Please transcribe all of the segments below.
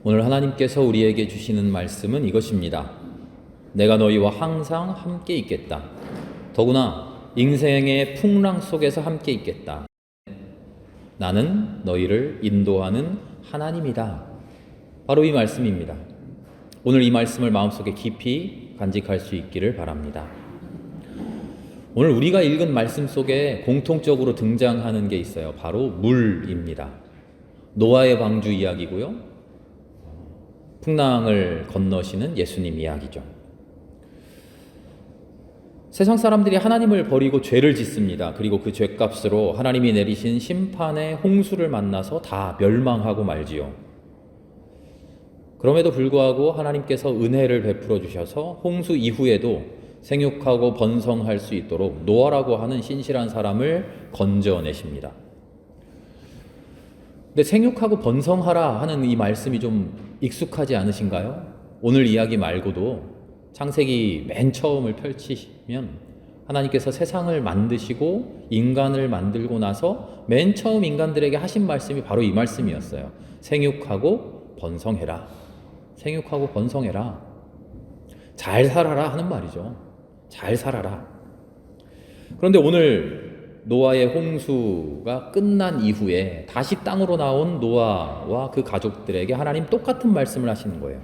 오늘 하나님께서 우리에게 주시는 말씀은 이것입니다. 내가 너희와 항상 함께 있겠다. 더구나 인생의 풍랑 속에서 함께 있겠다. 나는 너희를 인도하는 하나님이다. 바로 이 말씀입니다. 오늘 이 말씀을 마음속에 깊이 간직할 수 있기를 바랍니다. 오늘 우리가 읽은 말씀 속에 공통적으로 등장하는 게 있어요. 바로 물입니다. 노아의 방주 이야기고요. 풍랑을 건너시는 예수님 이야기죠. 세상 사람들이 하나님을 버리고 죄를 짓습니다. 그리고 그 죄값으로 하나님이 내리신 심판의 홍수를 만나서 다 멸망하고 말지요. 그럼에도 불구하고 하나님께서 은혜를 베풀어 주셔서 홍수 이후에도 생육하고 번성할 수 있도록 노아라고 하는 신실한 사람을 건져내십니다. 근데 생육하고 번성하라 하는 이 말씀이 좀 익숙하지 않으신가요? 오늘 이야기 말고도 창세기 맨 처음을 펼치시면 하나님께서 세상을 만드시고 인간을 만들고 나서 맨 처음 인간들에게 하신 말씀이 바로 이 말씀이었어요. 생육하고 번성해라. 생육하고 번성해라. 잘 살아라 하는 말이죠. 잘 살아라. 그런데 오늘 노아의 홍수가 끝난 이후에 다시 땅으로 나온 노아와 그 가족들에게 하나님 똑같은 말씀을 하시는 거예요.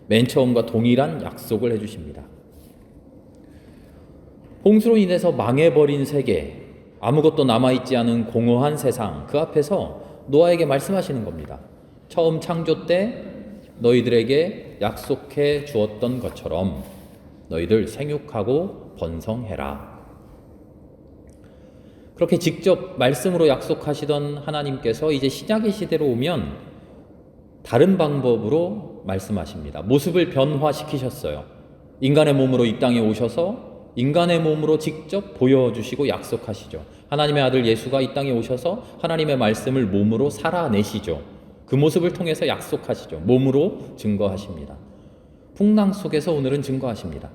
맨 처음과 동일한 약속을 해주십니다. 홍수로 인해서 망해버린 세계, 아무것도 남아있지 않은 공허한 세상, 그 앞에서 노아에게 말씀하시는 겁니다. 처음 창조 때 너희들에게 약속해 주었던 것처럼 너희들 생육하고 번성해라. 그렇게 직접 말씀으로 약속하시던 하나님께서 이제 신약의 시대로 오면 다른 방법으로 말씀하십니다. 모습을 변화시키셨어요. 인간의 몸으로 이 땅에 오셔서 인간의 몸으로 직접 보여주시고 약속하시죠. 하나님의 아들 예수가 이 땅에 오셔서 하나님의 말씀을 몸으로 살아내시죠. 그 모습을 통해서 약속하시죠. 몸으로 증거하십니다. 풍랑 속에서 오늘은 증거하십니다.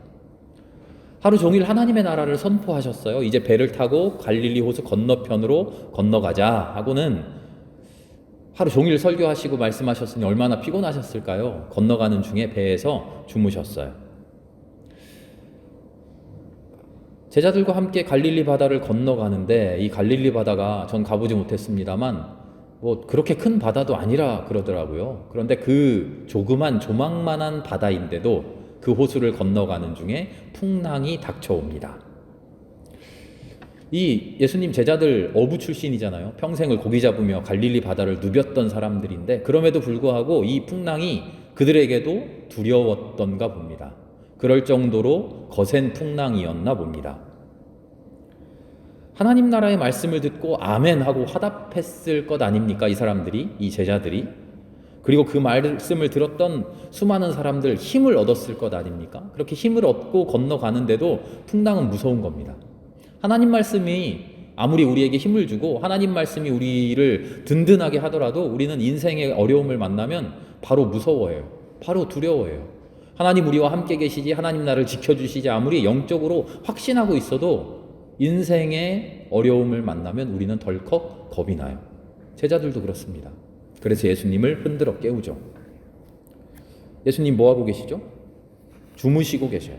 하루 종일 하나님의 나라를 선포하셨어요. 이제 배를 타고 갈릴리 호수 건너편으로 건너가자 하고는 하루 종일 설교하시고 말씀하셨으니 얼마나 피곤하셨을까요? 건너가는 중에 배에서 주무셨어요. 제자들과 함께 갈릴리 바다를 건너가는데 이 갈릴리 바다가 전 가보지 못했습니다만 뭐 그렇게 큰 바다도 아니라 그러더라고요. 그런데 그 조그만 조망만한 바다인데도 그 호수를 건너가는 중에 풍랑이 닥쳐옵니다. 이 예수님 제자들 어부 출신이잖아요. 평생을 고기 잡으며 갈릴리 바다를 누볐던 사람들인데 그럼에도 불구하고 이 풍랑이 그들에게도 두려웠던가 봅니다. 그럴 정도로 거센 풍랑이었나 봅니다. 하나님 나라의 말씀을 듣고 아멘 하고 화답했을 것 아닙니까? 이 사람들이, 이 제자들이. 그리고 그 말씀을 들었던 수많은 사람들 힘을 얻었을 것 아닙니까? 그렇게 힘을 얻고 건너가는데도 풍랑은 무서운 겁니다. 하나님 말씀이 아무리 우리에게 힘을 주고 하나님 말씀이 우리를 든든하게 하더라도 우리는 인생의 어려움을 만나면 바로 무서워해요. 바로 두려워해요. 하나님 우리와 함께 계시지, 하나님 나를 지켜주시지 아무리 영적으로 확신하고 있어도 인생의 어려움을 만나면 우리는 덜컥 겁이 나요. 제자들도 그렇습니다. 그래서 예수님을 흔들어 깨우죠. 예수님 뭐 하고 계시죠? 주무시고 계셔요.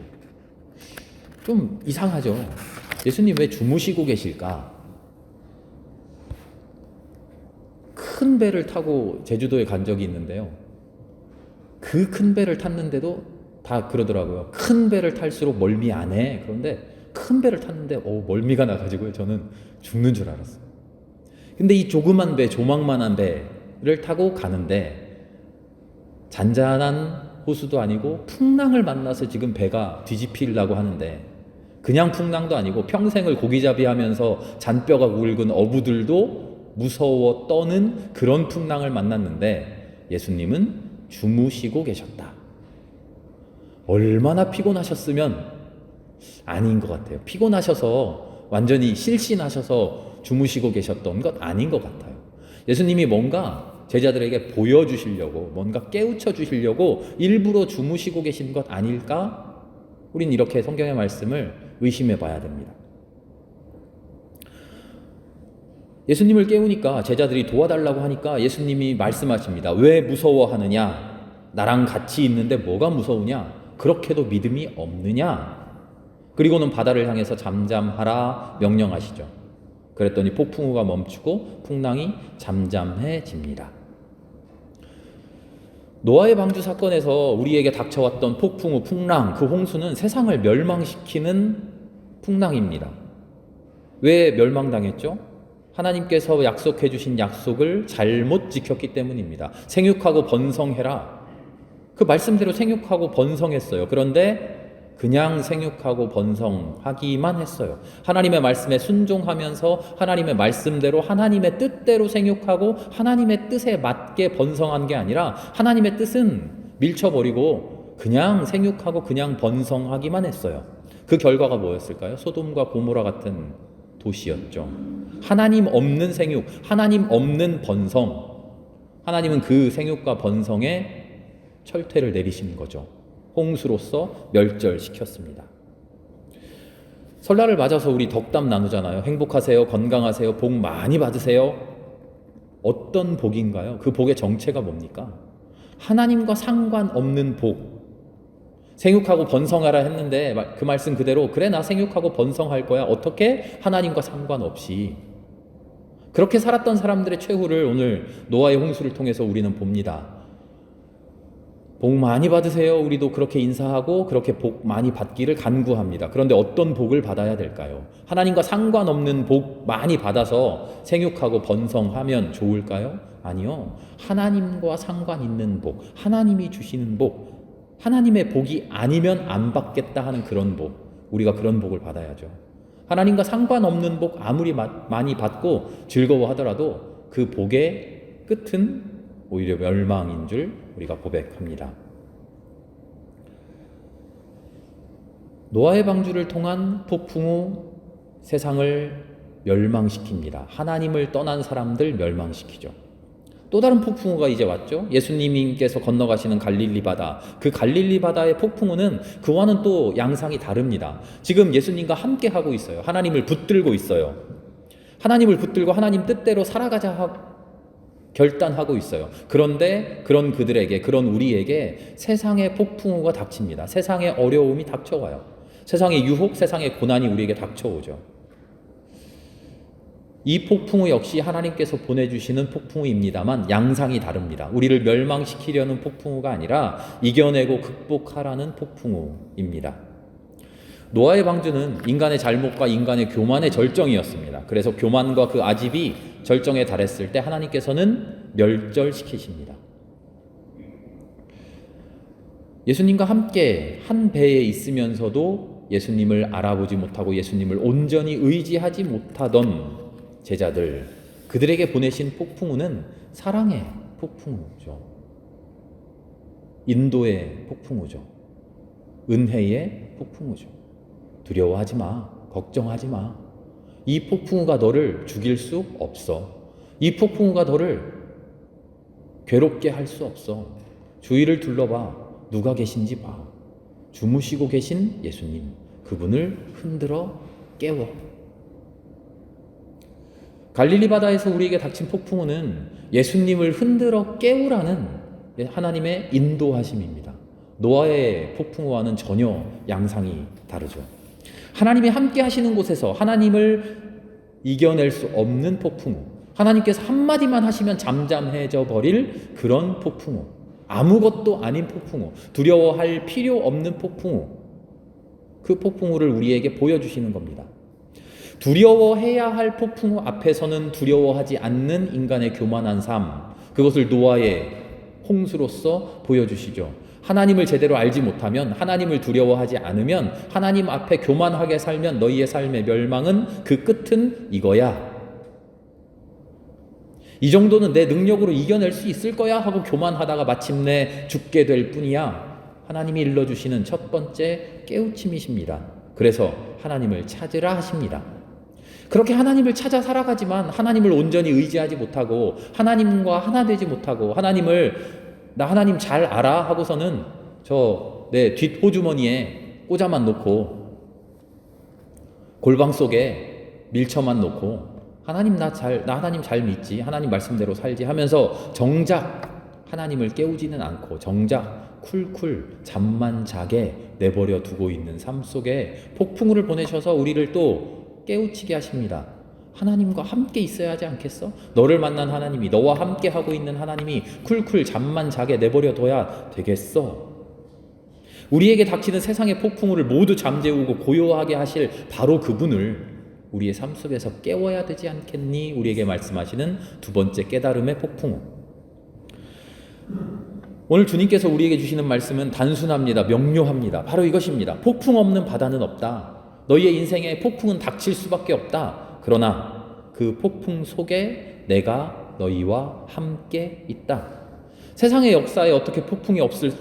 좀 이상하죠? 예수님 왜 주무시고 계실까? 큰 배를 타고 제주도에 간 적이 있는데요. 그 큰 배를 탔는데도 다 그러더라고요. 큰 배를 탈수록 멀미 안 해. 그런데 큰 배를 탔는데 멀미가 나가지고요. 저는 죽는 줄 알았어요. 근데 이 조그만 배, 조망만한 배를 타고 가는데 잔잔한 호수도 아니고 풍랑을 만나서 지금 배가 뒤집히려고 하는데 그냥 풍랑도 아니고 평생을 고기잡이 하면서 잔뼈가 굵은 어부들도 무서워 떠는 그런 풍랑을 만났는데 예수님은 주무시고 계셨다. 얼마나 피곤하셨으면 아닌 것 같아요. 피곤하셔서 완전히 실신하셔서 주무시고 계셨던 것 아닌 것 같아요. 예수님이 뭔가 제자들에게 보여주시려고 뭔가 깨우쳐 주시려고 일부러 주무시고 계신 것 아닐까? 우린 이렇게 성경의 말씀을 의심해 봐야 됩니다. 예수님을 깨우니까 제자들이 도와달라고 하니까 예수님이 말씀하십니다. 왜 무서워하느냐? 나랑 같이 있는데 뭐가 무서우냐? 그렇게도 믿음이 없느냐? 그리고는 바다를 향해서 잠잠하라 명령하시죠. 그랬더니 폭풍우가 멈추고 풍랑이 잠잠해집니다. 노아의 방주 사건에서 우리에게 닥쳐왔던 폭풍우, 풍랑, 그 홍수는 세상을 멸망시키는 풍랑입니다. 왜 멸망당했죠? 하나님께서 약속해 주신 약속을 잘못 지켰기 때문입니다. 생육하고 번성해라. 그 말씀대로 생육하고 번성했어요. 그런데 그냥 생육하고 번성하기만 했어요. 하나님의 말씀에 순종하면서 하나님의 말씀대로 하나님의 뜻대로 생육하고 하나님의 뜻에 맞게 번성한 게 아니라 하나님의 뜻은 밀쳐버리고 그냥 생육하고 그냥 번성하기만 했어요. 그 결과가 뭐였을까요? 소돔과 고모라 같은 도시였죠. 하나님 없는 생육, 하나님 없는 번성. 하나님은 그 생육과 번성에 철퇴를 내리신 거죠. 홍수로서 멸절시켰습니다. 설날을 맞아서 우리 덕담 나누잖아요. 행복하세요, 건강하세요, 복 많이 받으세요. 어떤 복인가요? 그 복의 정체가 뭡니까? 하나님과 상관없는 복. 생육하고 번성하라 했는데 그 말씀 그대로 그래 나 생육하고 번성할 거야. 어떻게? 하나님과 상관없이. 그렇게 살았던 사람들의 최후를 오늘 노아의 홍수를 통해서 우리는 봅니다. 복 많이 받으세요. 우리도 그렇게 인사하고 그렇게 복 많이 받기를 간구합니다. 그런데 어떤 복을 받아야 될까요? 하나님과 상관없는 복 많이 받아서 생육하고 번성하면 좋을까요? 아니요. 하나님과 상관 있는 복, 하나님이 주시는 복, 하나님의 복이 아니면 안 받겠다 하는 그런 복, 우리가 그런 복을 받아야죠. 하나님과 상관없는 복 아무리 많이 받고 즐거워하더라도 그 복의 끝은 오히려 멸망인 줄 우리가 고백합니다. 노아의 방주를 통한 폭풍우 세상을 멸망시킵니다. 하나님을 떠난 사람들 멸망시키죠. 또 다른 폭풍우가 이제 왔죠. 예수님께서 건너가시는 갈릴리 바다. 그 갈릴리 바다의 폭풍우는 그와는 또 양상이 다릅니다. 지금 예수님과 함께 하고 있어요. 하나님을 붙들고 있어요. 하나님을 붙들고 하나님 뜻대로 살아가자 결단하고 있어요. 그런데 그런 그들에게, 그런 우리에게 세상의 폭풍우가 닥칩니다. 세상의 어려움이 닥쳐와요. 세상의 유혹, 세상의 고난이 우리에게 닥쳐오죠. 이 폭풍우 역시 하나님께서 보내주시는 폭풍우입니다만 양상이 다릅니다. 우리를 멸망시키려는 폭풍우가 아니라 이겨내고 극복하라는 폭풍우입니다. 노아의 방주는 인간의 잘못과 인간의 교만의 절정이었습니다. 그래서 교만과 그 아집이 절정에 달했을 때 하나님께서는 멸절시키십니다. 예수님과 함께 한 배에 있으면서도 예수님을 알아보지 못하고 예수님을 온전히 의지하지 못하던 제자들, 그들에게 보내신 폭풍우는 사랑의 폭풍우죠. 인도의 폭풍우죠. 은혜의 폭풍우죠. 두려워하지 마. 걱정하지 마. 이 폭풍우가 너를 죽일 수 없어. 이 폭풍우가 너를 괴롭게 할 수 없어. 주위를 둘러봐. 누가 계신지 봐. 주무시고 계신 예수님. 그분을 흔들어 깨워. 갈릴리 바다에서 우리에게 닥친 폭풍우는 예수님을 흔들어 깨우라는 하나님의 인도하심입니다. 노아의 폭풍우와는 전혀 양상이 다르죠. 하나님이 함께 하시는 곳에서 하나님을 이겨낼 수 없는 폭풍우, 하나님께서 한마디만 하시면 잠잠해져 버릴 그런 폭풍우, 아무것도 아닌 폭풍우, 두려워할 필요 없는 폭풍우, 그 폭풍우를 우리에게 보여주시는 겁니다. 두려워해야 할 폭풍우 앞에서는 두려워하지 않는 인간의 교만한 삶, 그것을 노아의 홍수로서 보여주시죠. 하나님을 제대로 알지 못하면, 하나님을 두려워하지 않으면, 하나님 앞에 교만하게 살면 너희의 삶의 멸망은 그 끝은 이거야. 이 정도는 내 능력으로 이겨낼 수 있을 거야 하고 교만하다가 마침내 죽게 될 뿐이야. 하나님이 일러주시는 첫 번째 깨우침이십니다. 그래서 하나님을 찾으라 하십니다. 그렇게 하나님을 찾아 살아가지만 하나님을 온전히 의지하지 못하고 하나님과 하나 되지 못하고 나 하나님 잘 알아 하고서는 내 뒷호주머니에 꽂아만 놓고 골방 속에 밀쳐만 놓고 나 하나님 잘 믿지, 하나님 말씀대로 살지 하면서 정작 하나님을 깨우지는 않고 정작 쿨쿨 잠만 자게 내버려 두고 있는 삶 속에 폭풍우를 보내셔서 우리를 또 깨우치게 하십니다. 하나님과 함께 있어야 하지 않겠어? 너를 만난 하나님이, 너와 함께 하고 있는 하나님이 쿨쿨 잠만 자게 내버려 둬야 되겠어? 우리에게 닥치는 세상의 폭풍우를 모두 잠재우고 고요하게 하실 바로 그분을 우리의 삶 속에서 깨워야 되지 않겠니? 우리에게 말씀하시는 두 번째 깨달음의 폭풍우. 오늘 주님께서 우리에게 주시는 말씀은 단순합니다. 명료합니다. 바로 이것입니다. 폭풍 없는 바다는 없다. 너희의 인생에 폭풍은 닥칠 수밖에 없다. 그러나 그 폭풍 속에 내가 너희와 함께 있다. 세상의 역사에 어떻게 폭풍이 없을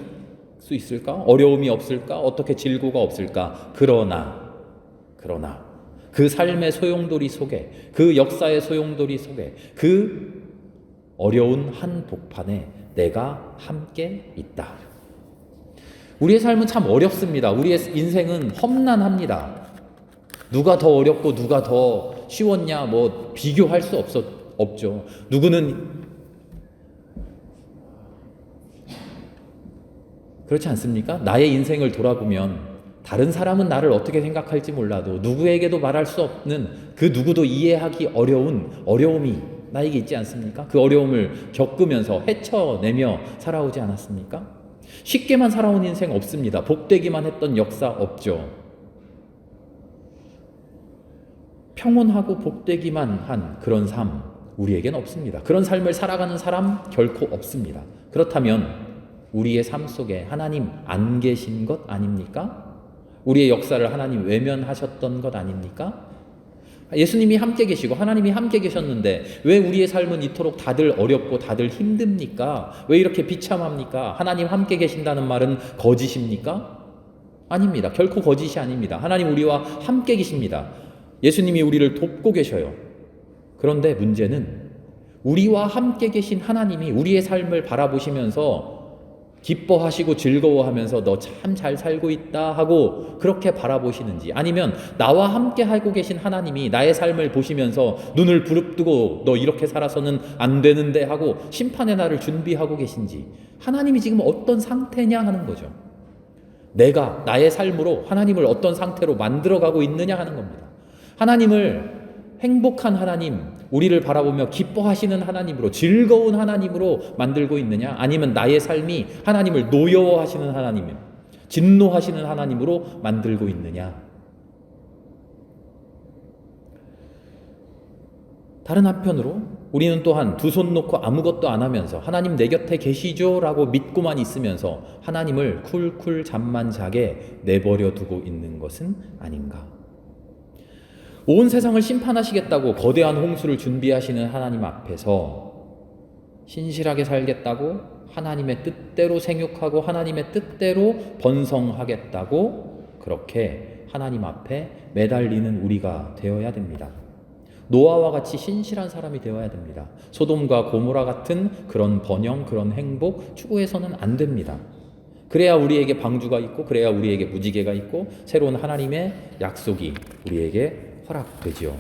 수 있을까? 어려움이 없을까? 어떻게 질고가 없을까? 그러나 그 삶의 소용돌이 속에, 그 역사의 소용돌이 속에, 그 어려운 한복판에 내가 함께 있다. 우리의 삶은 참 어렵습니다. 우리의 인생은 험난합니다. 누가 더 어렵고 누가 더 쉬웠냐 뭐 비교할 수 없죠. 누구는 그렇지 않습니까? 나의 인생을 돌아보면 다른 사람은 나를 어떻게 생각할지 몰라도 누구에게도 말할 수 없는 그 누구도 이해하기 어려운 어려움이 나에게 있지 않습니까? 그 어려움을 겪으면서 헤쳐내며 살아오지 않았습니까? 쉽게만 살아온 인생 없습니다. 복되기만 했던 역사 없죠. 평온하고 복되기만 한 그런 삶 우리에겐 없습니다. 그런 삶을 살아가는 사람 결코 없습니다. 그렇다면 우리의 삶 속에 하나님 안 계신 것 아닙니까? 우리의 역사를 하나님 외면하셨던 것 아닙니까? 예수님이 함께 계시고 하나님이 함께 계셨는데 왜 우리의 삶은 이토록 다들 어렵고 다들 힘듭니까? 왜 이렇게 비참합니까? 하나님 함께 계신다는 말은 거짓입니까? 아닙니다. 결코 거짓이 아닙니다. 하나님 우리와 함께 계십니다. 예수님이 우리를 돕고 계셔요. 그런데 문제는 우리와 함께 계신 하나님이 우리의 삶을 바라보시면서 기뻐하시고 즐거워하면서 너 참 잘 살고 있다 하고 그렇게 바라보시는지, 아니면 나와 함께 하고 계신 하나님이 나의 삶을 보시면서 눈을 부릅뜨고 너 이렇게 살아서는 안 되는데 하고 심판의 날을 준비하고 계신지, 하나님이 지금 어떤 상태냐 하는 거죠. 내가 나의 삶으로 하나님을 어떤 상태로 만들어가고 있느냐 하는 겁니다. 하나님을 행복한 하나님, 우리를 바라보며 기뻐하시는 하나님으로, 즐거운 하나님으로 만들고 있느냐, 아니면 나의 삶이 하나님을 노여워하시는 하나님, 진노하시는 하나님으로 만들고 있느냐. 다른 한편으로 우리는 또한 두 손 놓고 아무것도 안 하면서 하나님 내 곁에 계시죠 라고 믿고만 있으면서 하나님을 쿨쿨 잠만 자게 내버려 두고 있는 것은 아닌가. 온 세상을 심판하시겠다고 거대한 홍수를 준비하시는 하나님 앞에서 신실하게 살겠다고, 하나님의 뜻대로 생육하고 하나님의 뜻대로 번성하겠다고 그렇게 하나님 앞에 매달리는 우리가 되어야 됩니다. 노아와 같이 신실한 사람이 되어야 됩니다. 소돔과 고모라 같은 그런 번영, 그런 행복 추구해서는 안 됩니다. 그래야 우리에게 방주가 있고, 그래야 우리에게 무지개가 있고, 새로운 하나님의 약속이 우리에게 허락되지요.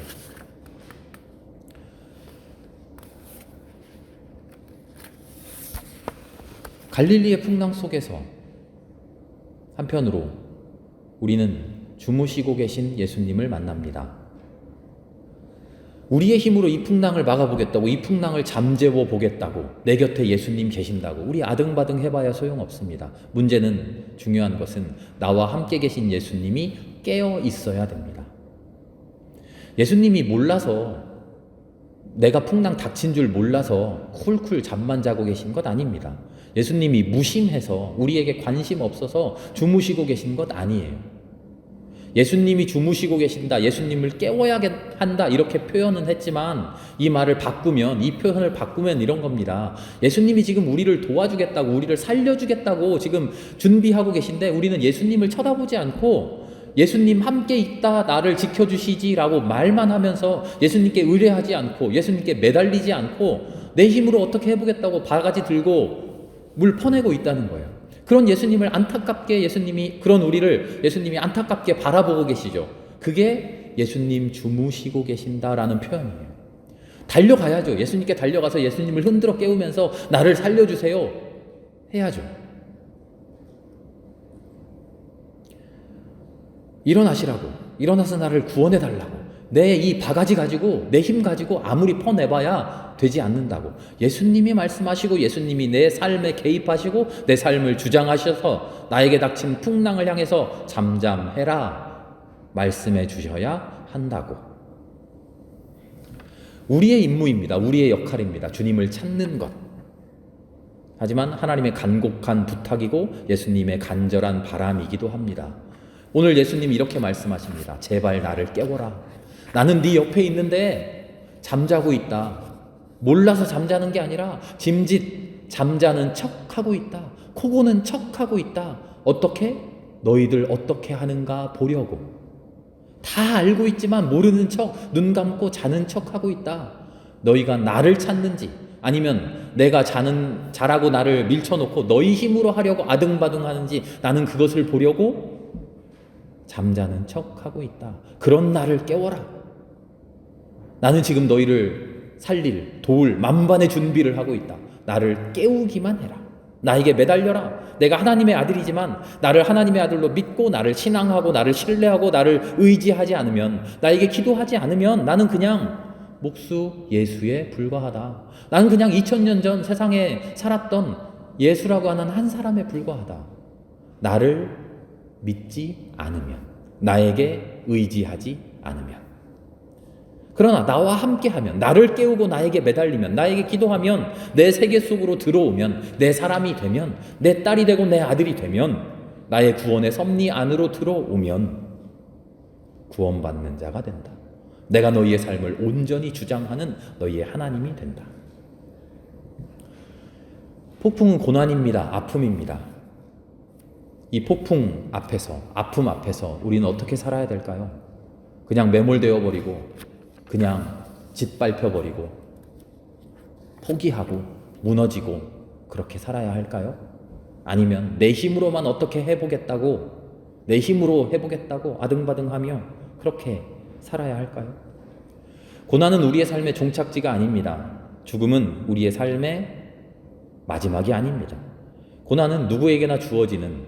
갈릴리의 풍랑 속에서 한편으로 우리는 주무시고 계신 예수님을 만납니다. 우리의 힘으로 이 풍랑을 막아보겠다고, 이 풍랑을 잠재워 보겠다고, 내 곁에 예수님 계신다고 우리 아등바등 해봐야 소용없습니다. 문제는, 중요한 것은 나와 함께 계신 예수님이 깨어 있어야 됩니다. 예수님이 몰라서, 내가 풍랑 닥친 줄 몰라서 쿨쿨 잠만 자고 계신 것 아닙니다. 예수님이 무심해서, 우리에게 관심 없어서 주무시고 계신 것 아니에요. 예수님이 주무시고 계신다, 예수님을 깨워야 한다 이렇게 표현은 했지만 이 말을 바꾸면, 이 표현을 바꾸면 이런 겁니다. 예수님이 지금 우리를 도와주겠다고, 우리를 살려주겠다고 지금 준비하고 계신데 우리는 예수님을 쳐다보지 않고 예수님 함께 있다, 나를 지켜주시지 라고 말만 하면서 예수님께 의뢰하지 않고 예수님께 매달리지 않고 내 힘으로 어떻게 해보겠다고 바가지 들고 물 퍼내고 있다는 거예요. 그런 예수님을 안타깝게, 그런 우리를 예수님이 안타깝게 바라보고 계시죠. 그게 예수님 주무시고 계신다라는 표현이에요. 달려가야죠. 예수님께 달려가서 예수님을 흔들어 깨우면서 나를 살려주세요 해야죠. 일어나시라고, 일어나서 나를 구원해달라고. 내 이 바가지 가지고, 내 힘 가지고 아무리 퍼내봐야 되지 않는다고. 예수님이 말씀하시고 예수님이 내 삶에 개입하시고 내 삶을 주장하셔서 나에게 닥친 풍랑을 향해서 잠잠해라 말씀해 주셔야 한다고. 우리의 임무입니다. 우리의 역할입니다. 주님을 찾는 것. 하지만 하나님의 간곡한 부탁이고 예수님의 간절한 바람이기도 합니다. 오늘 예수님이 이렇게 말씀하십니다. 제발 나를 깨워라. 나는 네 옆에 있는데 잠자고 있다. 몰라서 잠자는 게 아니라 짐짓 잠자는 척하고 있다. 코 고는 척하고 있다. 어떻게? 너희들 어떻게 하는가 보려고. 다 알고 있지만 모르는 척, 눈 감고 자는 척하고 있다. 너희가 나를 찾는지 아니면 내가 자라고 나를 밀쳐놓고 너희 힘으로 하려고 아등바등 하는지 나는 그것을 보려고 잠자는 척하고 있다. 그런 나를 깨워라. 나는 지금 너희를 살릴, 도울 만반의 준비를 하고 있다. 나를 깨우기만 해라. 나에게 매달려라. 내가 하나님의 아들이지만 나를 하나님의 아들로 믿고 나를 신앙하고 나를 신뢰하고 나를 의지하지 않으면, 나에게 기도하지 않으면 나는 그냥 목수 예수에 불과하다. 나는 그냥 2000년 전 세상에 살았던 예수라고 하는 한 사람에 불과하다. 나를 믿지 않으면, 나에게 의지하지 않으면. 그러나 나와 함께하면, 나를 깨우고 나에게 매달리면, 나에게 기도하면, 내 세계 속으로 들어오면, 내 사람이 되면, 내 딸이 되고 내 아들이 되면, 나의 구원의 섭리 안으로 들어오면 구원받는 자가 된다. 내가 너희의 삶을 온전히 주장하는 너희의 하나님이 된다. 폭풍은 고난입니다. 아픔입니다. 이 폭풍 앞에서, 아픔 앞에서 우리는 어떻게 살아야 될까요? 그냥 매몰되어 버리고, 그냥 짓밟혀버리고, 포기하고 무너지고 그렇게 살아야 할까요? 아니면 내 힘으로만 어떻게 해보겠다고, 내 힘으로 해보겠다고 아등바등하며 그렇게 살아야 할까요? 고난은 우리의 삶의 종착지가 아닙니다. 죽음은 우리의 삶의 마지막이 아닙니다. 고난은 누구에게나 주어지는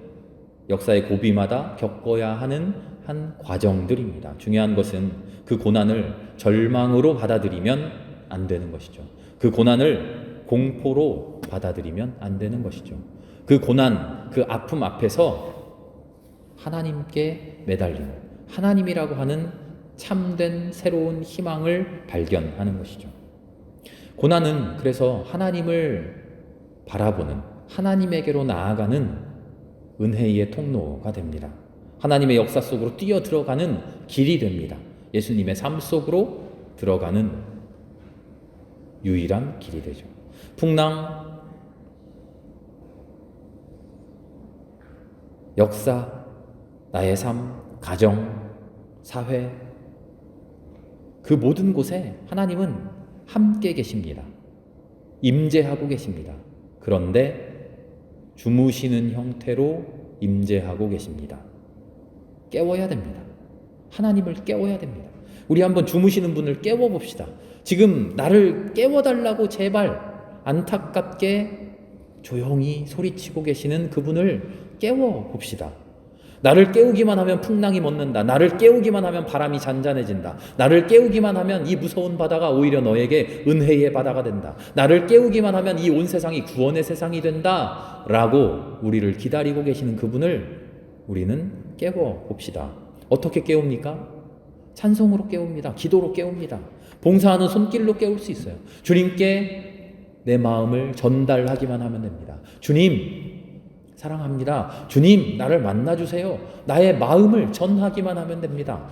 역사의 고비마다 겪어야 하는 한 과정들입니다. 중요한 것은 그 고난을 절망으로 받아들이면 안 되는 것이죠. 그 고난을 공포로 받아들이면 안 되는 것이죠. 그 고난, 그 아픔 앞에서 하나님께 매달리는, 하나님이라고 하는 참된 새로운 희망을 발견하는 것이죠. 고난은 그래서 하나님을 바라보는, 하나님에게로 나아가는 은혜의 통로가 됩니다. 하나님의 역사 속으로 뛰어 들어가는 길이 됩니다. 예수님의 삶 속으로 들어가는 유일한 길이 되죠. 풍랑, 역사, 나의 삶, 가정, 사회, 그 모든 곳에 하나님은 함께 계십니다. 임재하고 계십니다. 그런데 주무시는 형태로 임재하고 계십니다. 깨워야 됩니다. 하나님을 깨워야 됩니다. 우리 한번 주무시는 분을 깨워봅시다. 지금 나를 깨워달라고 제발 안타깝게 조용히 소리치고 계시는 그분을 깨워봅시다. 나를 깨우기만 하면 풍랑이 멎는다. 나를 깨우기만 하면 바람이 잔잔해진다. 나를 깨우기만 하면 이 무서운 바다가 오히려 너에게 은혜의 바다가 된다. 나를 깨우기만 하면 이 온 세상이 구원의 세상이 된다. 라고 우리를 기다리고 계시는 그분을 우리는 깨워봅시다. 어떻게 깨웁니까? 찬송으로 깨웁니다. 기도로 깨웁니다. 봉사하는 손길로 깨울 수 있어요. 주님께 내 마음을 전달하기만 하면 됩니다. 주님 사랑합니다. 주님 나를 만나주세요. 나의 마음을 전하기만 하면 됩니다.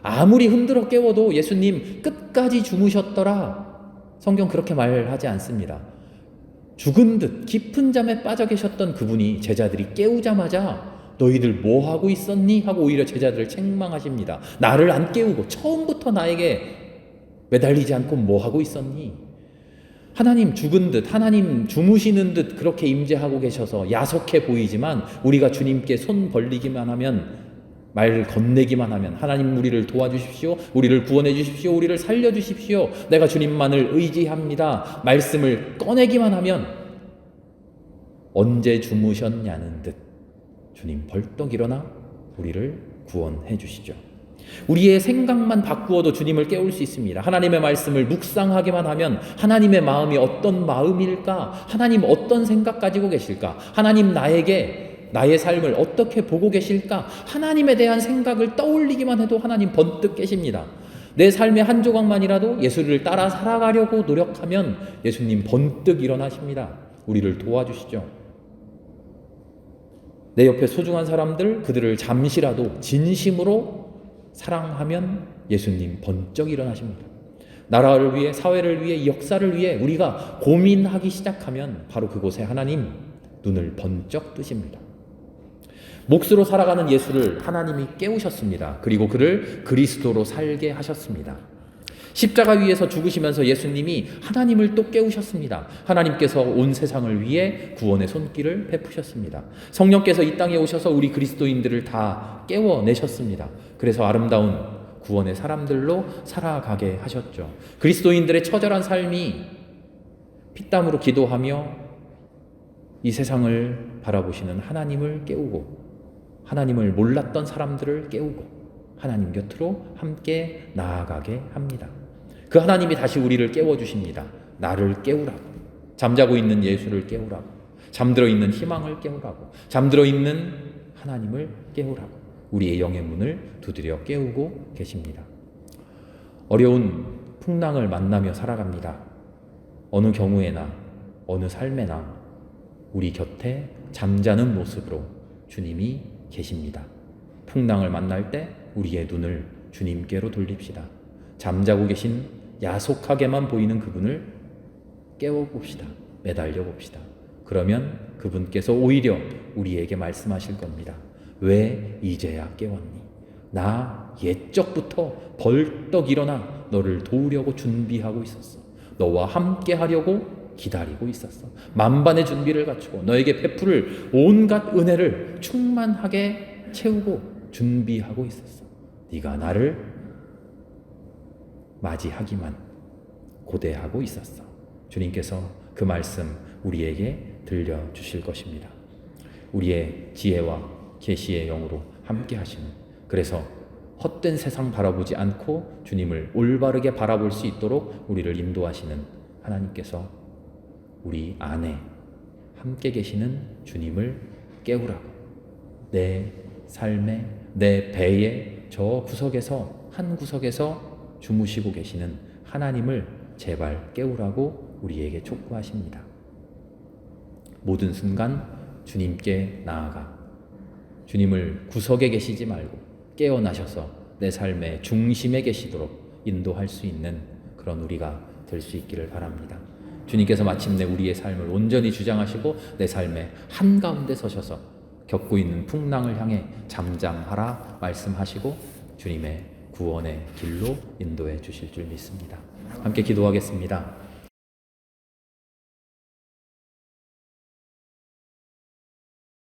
아무리 흔들어 깨워도 예수님 끝까지 주무셨더라. 성경 그렇게 말하지 않습니다. 죽은 듯 깊은 잠에 빠져 계셨던 그분이 제자들이 깨우자마자 너희들 뭐 하고 있었니? 하고 오히려 제자들을 책망하십니다. 나를 안 깨우고 처음부터 나에게 매달리지 않고 뭐 하고 있었니? 하나님 죽은 듯, 하나님 주무시는 듯 그렇게 임재하고 계셔서 야속해 보이지만 우리가 주님께 손 벌리기만 하면 말을 건네기만 하면 하나님 우리를 도와주십시오. 우리를 구원해 주십시오. 우리를 살려 주십시오. 내가 주님만을 의지합니다. 말씀을 꺼내기만 하면 언제 주무셨냐는 듯 주님 벌떡 일어나 우리를 구원해 주시죠. 우리의 생각만 바꾸어도 주님을 깨울 수 있습니다. 하나님의 말씀을 묵상하기만 하면 하나님의 마음이 어떤 마음일까? 하나님 어떤 생각 가지고 계실까? 하나님 나의 삶을 어떻게 보고 계실까? 하나님에 대한 생각을 떠올리기만 해도 하나님 번뜩 깨십니다. 내 삶의 한 조각만이라도 예수를 따라 살아가려고 노력하면 예수님 번뜩 일어나십니다. 우리를 도와주시죠. 내 옆에 소중한 사람들, 그들을 잠시라도 진심으로 사랑하면 예수님 번쩍 일어나십니다. 나라를 위해, 사회를 위해, 역사를 위해 우리가 고민하기 시작하면 바로 그곳에 하나님 눈을 번쩍 뜨십니다. 몫으로 살아가는 예수를 하나님이 깨우셨습니다. 그리고 그를 그리스도로 살게 하셨습니다. 십자가 위에서 죽으시면서 예수님이 하나님을 또 깨우셨습니다. 하나님께서 온 세상을 위해 구원의 손길을 베푸셨습니다. 성령께서 이 땅에 오셔서 우리 그리스도인들을 다 깨워내셨습니다. 그래서 아름다운 구원의 사람들로 살아가게 하셨죠. 그리스도인들의 처절한 삶이 피땀으로 기도하며 이 세상을 바라보시는 하나님을 깨우고 하나님을 몰랐던 사람들을 깨우고 하나님 곁으로 함께 나아가게 합니다. 그 하나님이 다시 우리를 깨워주십니다. 나를 깨우라고. 잠자고 있는 예수를 깨우라고. 잠들어 있는 희망을 깨우라고. 잠들어 있는 하나님을 깨우라고. 우리의 영의 문을 두드려 깨우고 계십니다. 어려운 풍랑을 만나며 살아갑니다. 어느 경우에나 어느 삶에나 우리 곁에 잠자는 모습으로 주님이 계십니다. 풍랑을 만날 때 우리의 눈을 주님께로 돌립시다. 잠자고 계신 야속하게만 보이는 그분을 깨워봅시다. 매달려 봅시다. 그러면 그분께서 오히려 우리에게 말씀하실 겁니다. 왜 이제야 깨웠니? 나 옛적부터 벌떡 일어나 너를 도우려고 준비하고 있었어. 너와 함께 하려고 기다리고 있었어. 만반의 준비를 갖추고 너에게 베풀을 온갖 은혜를 충만하게 채우고 준비하고 있었어. 네가 나를 맞이하기만 고대하고 있었어. 주님께서 그 말씀 우리에게 들려주실 것입니다. 우리의 지혜와 계시의 영으로 함께 하시는, 그래서 헛된 세상 바라보지 않고 주님을 올바르게 바라볼 수 있도록 우리를 인도하시는 하나님께서 우리 안에 함께 계시는 주님을 깨우라고, 내 삶에, 내 배의 저 구석에서, 한 구석에서 주무시고 계시는 하나님을 제발 깨우라고 우리에게 촉구하십니다. 모든 순간 주님께 나아가 주님을 구석에 계시지 말고 깨어나셔서 내 삶의 중심에 계시도록 인도할 수 있는 그런 우리가 될 수 있기를 바랍니다. 주님께서 마침내 우리의 삶을 온전히 주장하시고 내 삶의 한가운데 서셔서 겪고 있는 풍랑을 향해 잠잠하라 말씀하시고 주님의 구원의 길로 인도해 주실 줄 믿습니다. 함께 기도하겠습니다.